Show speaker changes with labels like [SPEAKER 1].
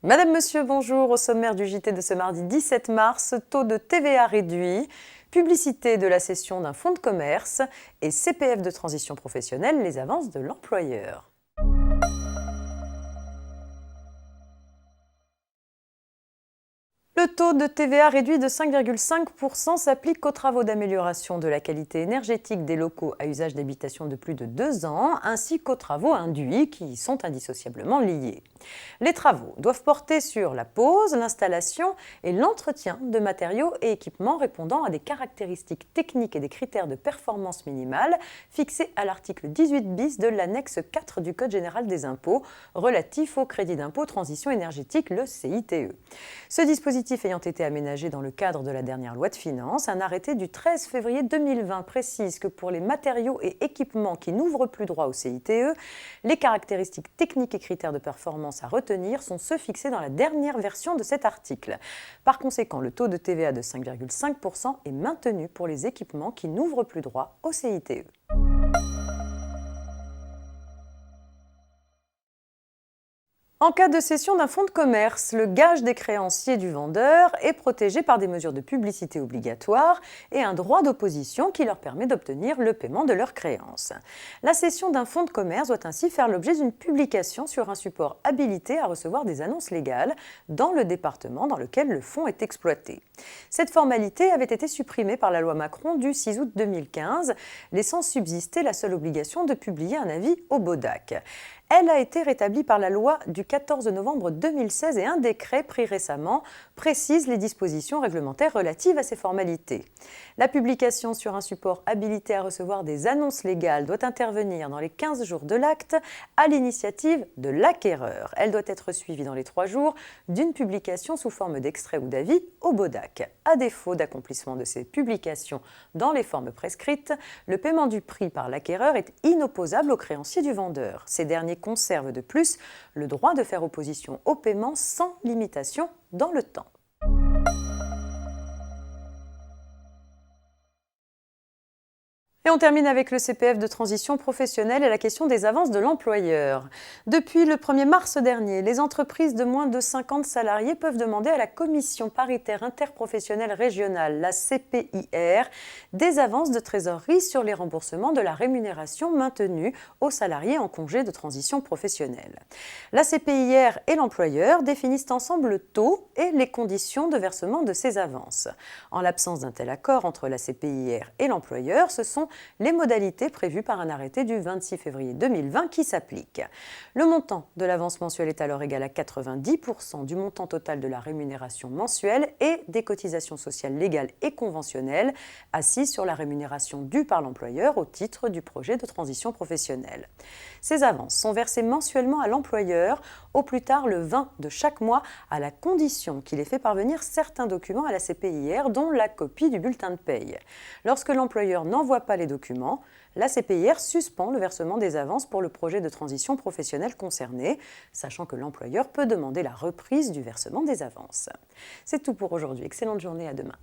[SPEAKER 1] Madame, Monsieur, bonjour. Au sommaire du JT de ce mardi 17 mars, taux de TVA réduit, publicité de la cession d'un fonds de commerce et CPF de transition professionnelle, les avances de l'employeur. Le taux de TVA réduit de 5,5% s'applique aux travaux d'amélioration de la qualité énergétique des locaux à usage d'habitation de plus de 2 ans, ainsi qu'aux travaux induits qui y sont indissociablement liés. Les travaux doivent porter sur la pose, l'installation et l'entretien de matériaux et équipements répondant à des caractéristiques techniques et des critères de performance minimale fixés à l'article 18 bis de l'annexe 4 du Code général des impôts relatif au crédit d'impôt transition énergétique, le CITE. Ce dispositif ayant été aménagé dans le cadre de la dernière loi de finances, un arrêté du 13 février 2020 précise que pour les matériaux et équipements qui n'ouvrent plus droit au CITE, les caractéristiques techniques et critères de performance à retenir sont ceux fixés dans la dernière version de cet article. Par conséquent, le taux de TVA de 5,5% est maintenu pour les équipements qui n'ouvrent plus droit au CITE. En cas de cession d'un fonds de commerce, le gage des créanciers du vendeur est protégé par des mesures de publicité obligatoires et un droit d'opposition qui leur permet d'obtenir le paiement de leurs créances. La cession d'un fonds de commerce doit ainsi faire l'objet d'une publication sur un support habilité à recevoir des annonces légales dans le département dans lequel le fonds est exploité. Cette formalité avait été supprimée par la loi Macron du 6 août 2015, laissant subsister la seule obligation de publier un avis au BODAC. Elle a été rétablie par la loi du 14 novembre 2016 et un décret pris récemment précise les dispositions réglementaires relatives à ces formalités. La publication sur un support habilité à recevoir des annonces légales doit intervenir dans les 15 jours de l'acte à l'initiative de l'acquéreur. Elle doit être suivie dans les 3 jours d'une publication sous forme d'extrait ou d'avis au BODAC. À défaut d'accomplissement de ces publications dans les formes prescrites, le paiement du prix par l'acquéreur est inopposable aux créanciers du vendeur. Ces derniers conservent de plus le droit de faire opposition au paiement sans limitation dans le temps. Et on termine avec le CPF de transition professionnelle et la question des avances de l'employeur. Depuis le 1er mars dernier, les entreprises de moins de 50 salariés peuvent demander à la Commission paritaire interprofessionnelle régionale, la CPIR, des avances de trésorerie sur les remboursements de la rémunération maintenue aux salariés en congé de transition professionnelle. La CPIR et l'employeur définissent ensemble le taux et les conditions de versement de ces avances. En l'absence d'un tel accord entre la CPIR et l'employeur, ce sont les modalités prévues par un arrêté du 26 février 2020 qui s'applique. Le montant de l'avance mensuelle est alors égal à 90% du montant total de la rémunération mensuelle et des cotisations sociales légales et conventionnelles assises sur la rémunération due par l'employeur au titre du projet de transition professionnelle. Ces avances sont versées mensuellement à l'employeur au plus tard le 20 de chaque mois à la condition qu'il ait fait parvenir certains documents à la CPIR dont la copie du bulletin de paye. Lorsque l'employeur n'envoie pas les documents, la CPIR suspend le versement des avances pour le projet de transition professionnelle concerné, sachant que l'employeur peut demander la reprise du versement des avances. C'est tout pour aujourd'hui. Excellente journée, à demain.